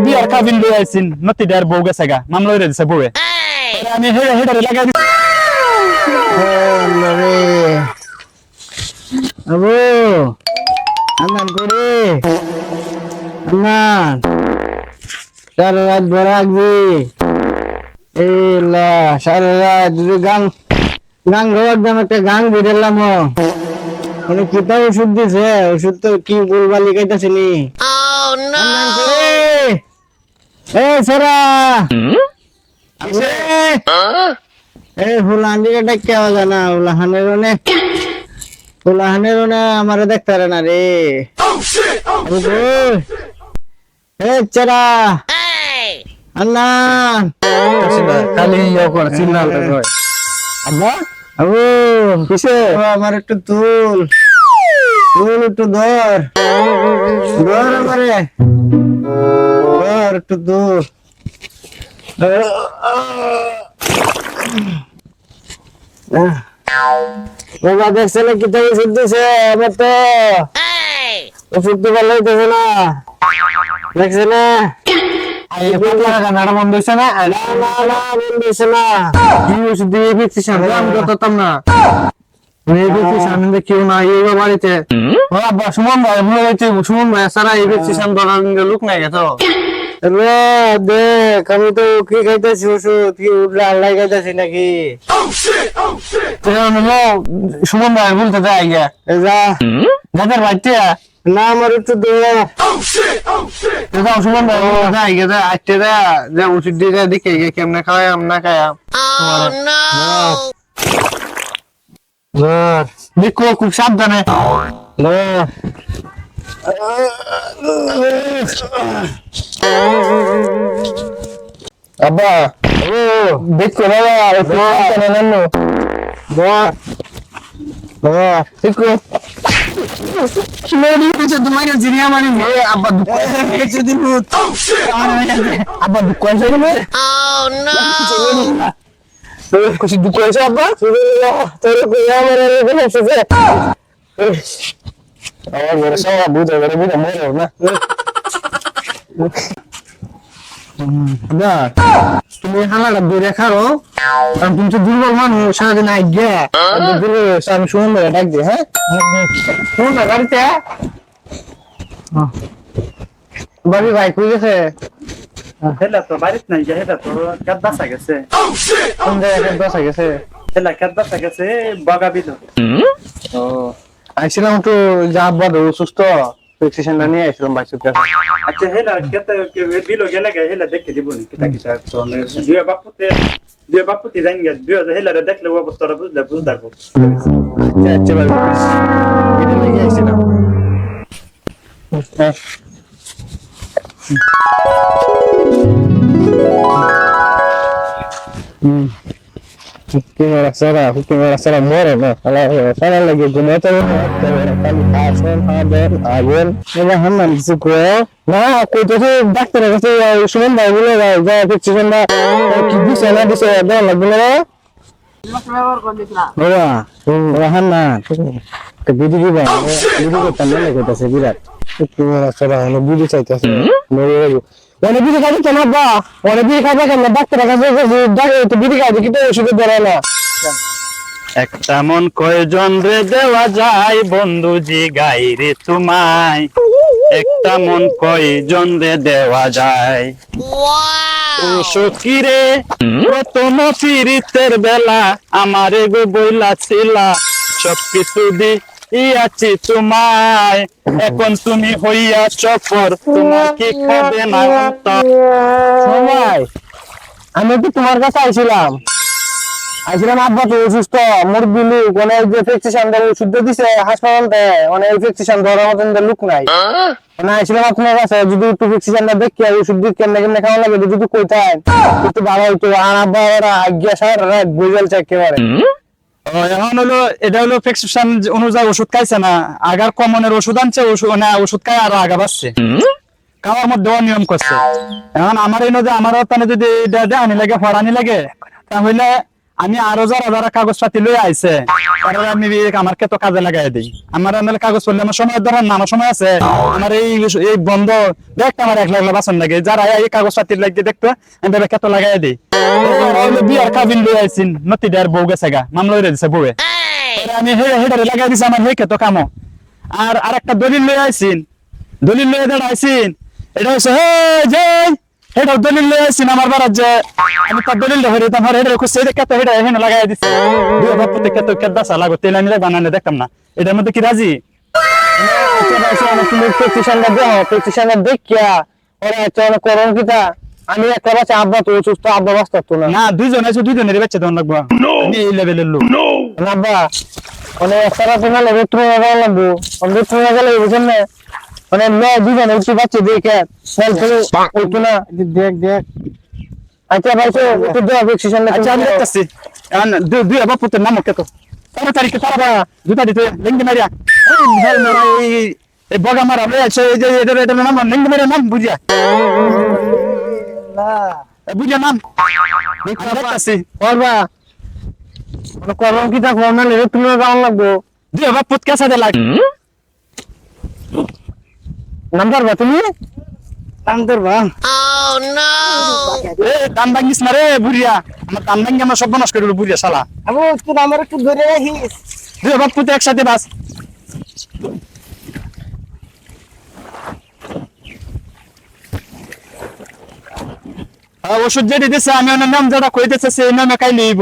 বিয়ার কাবিন লই আইছিন নতিদার বউ গেছে গা মামলা হইরে দিছে বউয়ে আমি হেডারে লাগাই দিছি আবু আন্নান করে আন্নান সারা রাত ভরে রাখবি এলা সারা রাত গান গান গাওয়ার দাম একটা গান বেরোলাম মানে কিতা ওষুধ দিছে ওষুধ তো কি বলবা লিখাইতেছিলি আন্নান করে এ সারা এ হুলান দিকে ডাক্কে আওয়াজ না হুলাহানের আমারে দেখতে পারে না রে চেরা আন্না খালি সিগন্যাল আব্বা আবু কিসে আমার একটু তুল একটু ধর আমারে ধর একটু দূর বাবা দেখছে না কি থেকে ওষুধ দিছে আমার তো ওষুধ তো ভালো হইতেছে না দেখছে না বন্ধ হয়েছে না বন্ধ হয়েছে না ওষুধ দিয়ে প্রেসক্রিপশন আমি করতাম না প্রেসক্রিপশন কেউ না এই বাড়িতে সুমন ভাই মনে হয়েছে সুমন ভাই সারা এই প্রেসক্রিপশন ধরার লোক নাই গেছো দেখ আমি তো কি খাইতেছি ওষুধ কি আল্লাহ খাইতেছি নাকি সুমন ভাই বলতে যাই যা যাদের বাড়িতে না আমার একটু সুমন ভাই যাই গে আজকে যা ওষুধ দিয়ে দেখে কেমনে খাওয়াই না খাই দেখো খুব সাবধানে আব্বা দেখো তোমার জিনিয়া মারি আব্বা আব্বা দুঃখ খুশি দুঃখ হয়েছে আব্বা তোর আমার ঘরে সব বুঝে মরে না তুমি হালাটা দূরে খাও কারণ তুমি তো দুর্বল মানুষ সারাদিন আগে আমি সুমন ভাই ডাক দিই হ্যাঁ সুমন ভাই বাড়িতে বাড়ি ভাই কই গেছে হেলা তো বাড়িতে নাই হেলা তো কাদ বাসা গেছে কোন জায়গায় বাসা গেছে হেলা কাদ বাসা গেছে বগাবিল ও আইছিলাম একটু যা আব্বা সুস্থ প্রেসক্রিপশনটা নিয়ে আইছিলাম বাইসুর কাছে আচ্ছা হেলা কেতে বিলো গেলে হেলা দেখে দিব নি কিতা কিতা তো দুই বাপুতে জানি গে দুই হেলা দেখলে অবস্থাটা বুঝদারবো আচ্ছা ভাই এটা নিয়ে আইছিলাম Kira moro na kalau lagi gumoto kali pasien agen hanan suko na aku itu dokter kasi suman ba bole ga prescription na ki bisa na bisa ada lagi na bawa hanan ke bidi ba bidi ko tanne lagi ta se birat kira sara no bidi chaitase moro one বিড়ি খাবে কেন বা one বিড়ি খাবে কেন doctor কাছে doctor তো বিড়ি খাবে কিন্তু ওষুধ দেয় না একটা মন কয়জন রে দেওয়া যায় বন্ধুজি গাই রে তোমায় একটা মন কয়জন রে দেওয়া যায় ও সখী রে প্রথম ফিরিতের বেলা আমারে গো বইলা ছিলা সবকিছু দি আছি তোমায় এখন তুমি হইয়া চপর তোমার কি খাবে না সময় আমি তো তোমার কাছে আইছিলাম আব্বা তো অসুস্থ মুরগি লোক অনেক যে প্রেসক্রিপশন ধরে ওষুধ দিছে হাসপাতাল দেয় অনেক প্রেসক্রিপশন ধরার মতন লোক নাই মানে আইছিলাম আপনার কাছে যদি একটু প্রেসক্রিপশনটা দেখি ওষুধ দিয়ে কেমনে কেমনে খাওয়া লাগে যদি একটু কইতেন একটু ভালো হইতো আর আব্বা ওরা আজ্ঞা সার রাত বুঝাল একেবারে এখন হলো এটা হলো প্রেসক্রিপশন অনুযায়ী ওষুধ খাইছে না আগার কমনের ওষুধ আনছে ওষুধ খাই আরো আগা বাড়ছে খাওয়ার মধ্যে নিয়ম করছে এখন আমার এই নদী আমার তানে যদি আনি লাগে ফরানি লাগে তাহলে আমি আরো যারা যারা কাগজ পাতি লই আইছে তারা আমি আমার কে তো কাজে লাগাই দিই। আমার নাহলে কাগজ পড়লে আমার সময় ধরেন না, আমার সময় আছে। আমার এই বন্ধ দেখতে আমার এক লাগলা বাসন লাগে, যারা এই কাগজ পাতি লাগিয়ে দেখতো আমি তাদের কে তো লাগাই দিই। বিয়ার কাবিন লই আইছিন নতি ডার বউ গেছে গা, মামলা হয়ে দিছে বউয়ে, আমি হেডারে লাগাই দিছি আমার হেকে তো কামো। আর আরেকটা দলিল লই আইছিন, দলিল লই দাঁড়াইছিন, এটা হচ্ছে হে জয় হেডা দলিল লই আইছিন আমার বাড়ার যে আমি তার দলিল ধরে তোমার হেডারে খুশি দেখে তো হেডা হেন লাগাই দিছে। দুই বাপুতে কত কেদাসা লাগো তেল আমি বানানে দেখতাম না, এটার মধ্যে কি রাজি? তুমি পেটিশনটা দেখো, পেটিশনটা দেখিয়া ওরা চলো করুন কিতা। আমি একটা বাচ্চা আব্বা তো সুস্থ, আব্বা বাঁচত তো না। না দুইজন আছে, দুইজনের বাচ্চা দেওয়া লাগবো, আমি এই লেভেলের লোক। আব্বা মানে একটা রাতে গেলে বেতন লাগবো, বেতন গেলে বুঝেন না মানে দুজন উঠতে পারছে দেখে উঠতো না। দেখ দেখ আচ্ছা ভাই তো একটু দেওয়া পেটিশনটা। আচ্ছা আমি দেখতেছি দুই বাপুতের নাম কত তাড়াতাড়ি তারা জুতা দিতে লেঙ্গি মারিয়া এই বগা মারা আছে এই যে এটা নাম লেঙ্গি মারিয়া নাম বুঝিয়া বুঝিয়া নাম দেখতেছি করবা করুন কিতা করোনা লেগে তুমি যাওয়ার লাগবো। দুই বাপুত কেসা দে লাগ নাম পারবা তুমি? নাম তোর বা দান ভাঙ্গিস না রে বুড়িয়া, আমার দান ভাঙ্গি আমার সব নষ্ট করে বুড়িয়া শালা। আবু তুই আমার একটু ধরে রাখিস। দুই বাপুতে একসাথে বাস। ওষুধ যেটি দিছে আমি ওনার নাম যেটা কইতেছে সেই নামে খাই লইব।